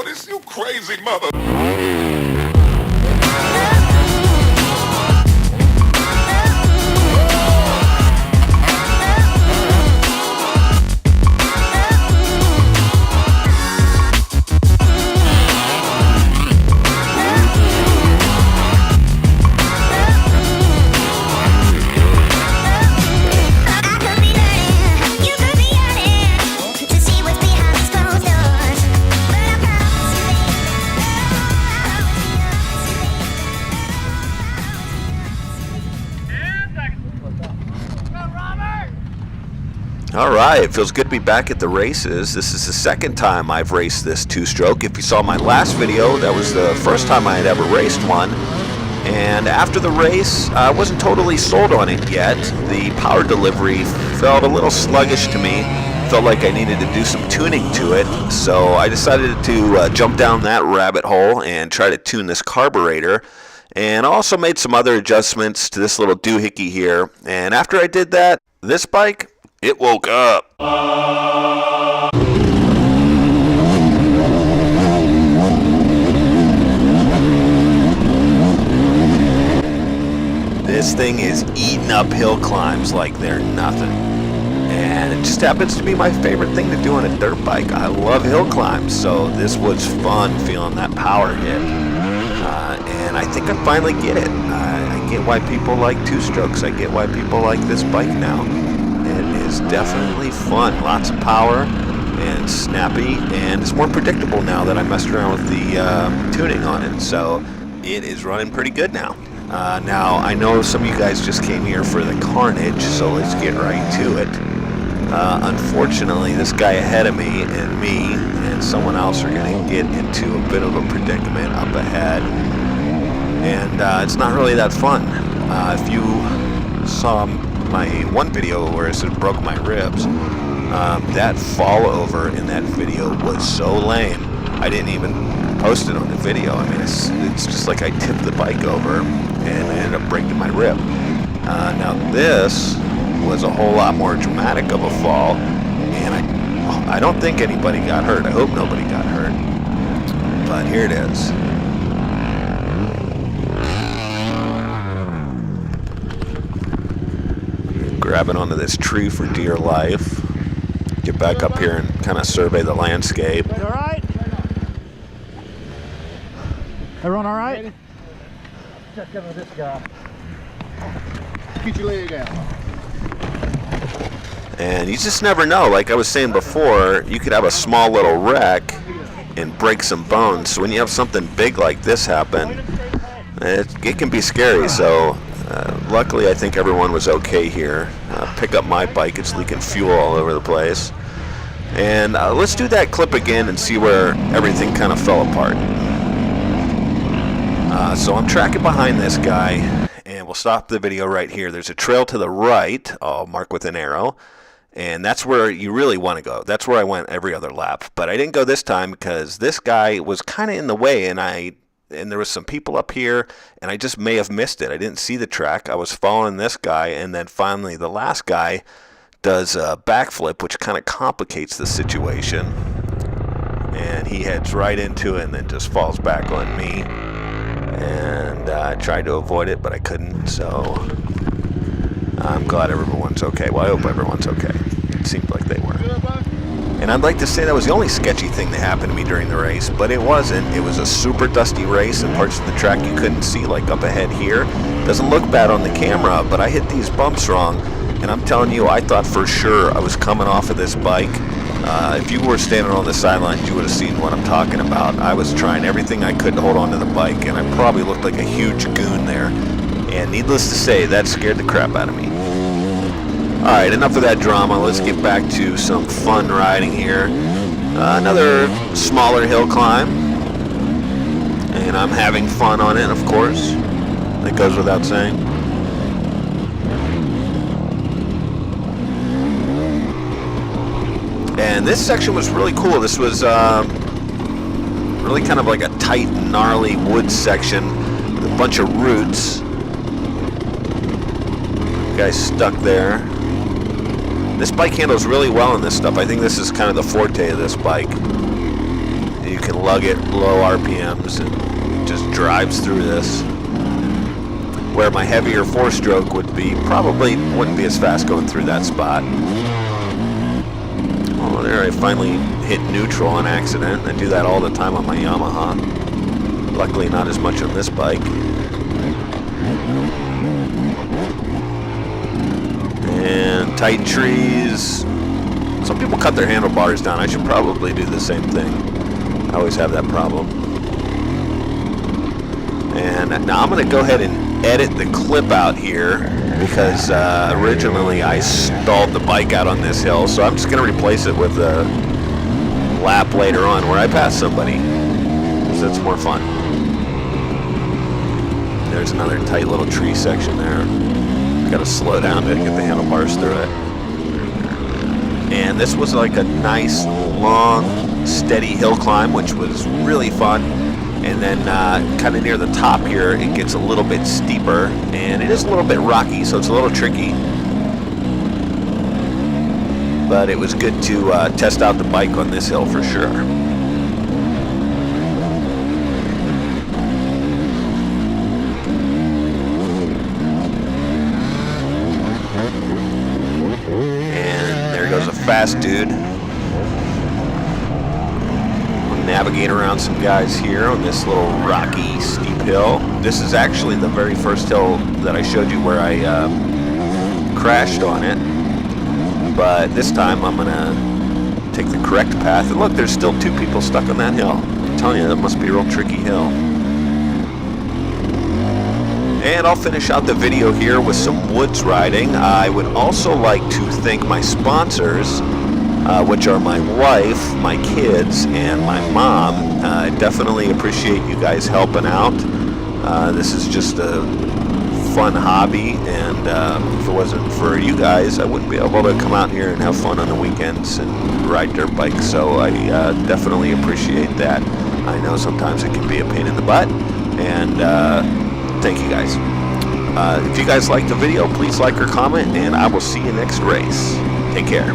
Oh, this you crazy mother. Alright, it feels good to be back at the races. This is the second time I've raced this two-stroke. If you saw my last video, that was the first time I had ever raced one. And after the race, I wasn't totally sold on it yet. The power delivery felt a little sluggish to me. Felt like I needed to do some tuning to it. So I decided to jump down that rabbit hole and try to tune this carburetor. And I also made some other adjustments to this little doohickey here. And after I did that, this bike, it woke up. This thing is eating up hill climbs like they're nothing. And it just happens to be my favorite thing to do on a dirt bike. I love hill climbs, so this was fun feeling that power hit. And I think I finally get it. I get why people like two-strokes. I get why people like this bike now. It is definitely fun. Lots of power and snappy, and it's more predictable now that I messed around with the tuning on it. So it is running pretty good now. Now, I know some of you guys just came here for the carnage, so let's get right to it. Unfortunately, this guy ahead of me and someone else are going to get into a bit of a predicament up ahead. And it's not really that fun. If you saw my one video where it broke my ribs, that fall over in that video was so lame. I didn't even post it on the video. I mean, it's just like I tipped the bike over and I ended up breaking my rib. Now this was a whole lot more dramatic of a fall, and I don't think anybody got hurt. I hope nobody got hurt, but here it is. Grabbing onto this tree for dear life. Get back up here and kind of survey the landscape. You all right? Everyone all right? Check in with this guy. Get your leg out. And you just never know. Like I was saying before, you could have a small little wreck and break some bones. So when you have something big like this happen, it can be scary. So luckily, I think everyone was okay here. Pick up my bike. It's leaking fuel all over the place. And let's do that clip again and see where everything kind of fell apart. So I'm tracking behind this guy, and we'll stop the video right here. There's a trail to the right. I'll mark with an arrow. And that's where you really want to go. That's where I went every other lap. But I didn't go this time because this guy was kind of in the way, and there was some people up here, and I just may have missed it. I didn't see the track. I was following this guy, and then finally the last guy does a backflip, which kind of complicates the situation. And he heads right into it and then just falls back on me. And I tried to avoid it, but I couldn't, so I'm glad everyone's okay. Well, I hope everyone's okay. It seemed like they were. And I'd like to say that was the only sketchy thing that happened to me during the race, but it wasn't. It was a super dusty race, and parts of the track you couldn't see, like up ahead here. Doesn't look bad on the camera, but I hit these bumps wrong, and I'm telling you, I thought for sure I was coming off of this bike. If you were standing on the sidelines, you would have seen what I'm talking about. I was trying everything I could to hold on to the bike, and I probably looked like a huge goon there. And needless to say, that scared the crap out of me. Alright, enough of that drama. Let's get back to some fun riding here. Another smaller hill climb. And I'm having fun on it, of course. That goes without saying. And this section was really cool. This was really kind of like a tight, gnarly wood section with a bunch of roots. Guy's stuck there. This bike handles really well in this stuff. I think this is kind of the forte of this bike. You can lug it low RPMs and just drives through this. Where my heavier 4-stroke would be, probably wouldn't be as fast going through that spot. Oh, there I finally hit neutral on accident. I do that all the time on my Yamaha. Luckily not as much on this bike. And tight trees. Some people cut their handlebars down. I should probably do the same thing. I always have that problem. And now I'm going to go ahead and edit the clip out here because originally I stalled the bike out on this hill, so I'm just going to replace it with a lap later on where I pass somebody, because that's more fun. There's another tight little tree section there. Got to slow down to get the handlebars through it. And this was like a nice, long, steady hill climb, which was really fun. And then kind of near the top here, it gets a little bit steeper, and it is a little bit rocky, so it's a little tricky. But it was good to test out the bike on this hill for sure. And there goes a fast dude. Navigate around some guys here on this little rocky, steep hill. This is actually the very first hill that I showed you where I crashed on it. But this time I'm gonna take the correct path. And look, there's still 2 people stuck on that hill. I'm telling you, that must be a real tricky hill. And I'll finish out the video here with some woods riding. I would also like to thank my sponsors, which are my wife, my kids, and my mom. I definitely appreciate you guys helping out. This is just a fun hobby, and if it wasn't for you guys, I wouldn't be able to come out here and have fun on the weekends and ride dirt bikes, so I definitely appreciate that. I know sometimes it can be a pain in the butt, and thank you guys. If you guys liked the video, please like or comment, and I will see you next race. Take care.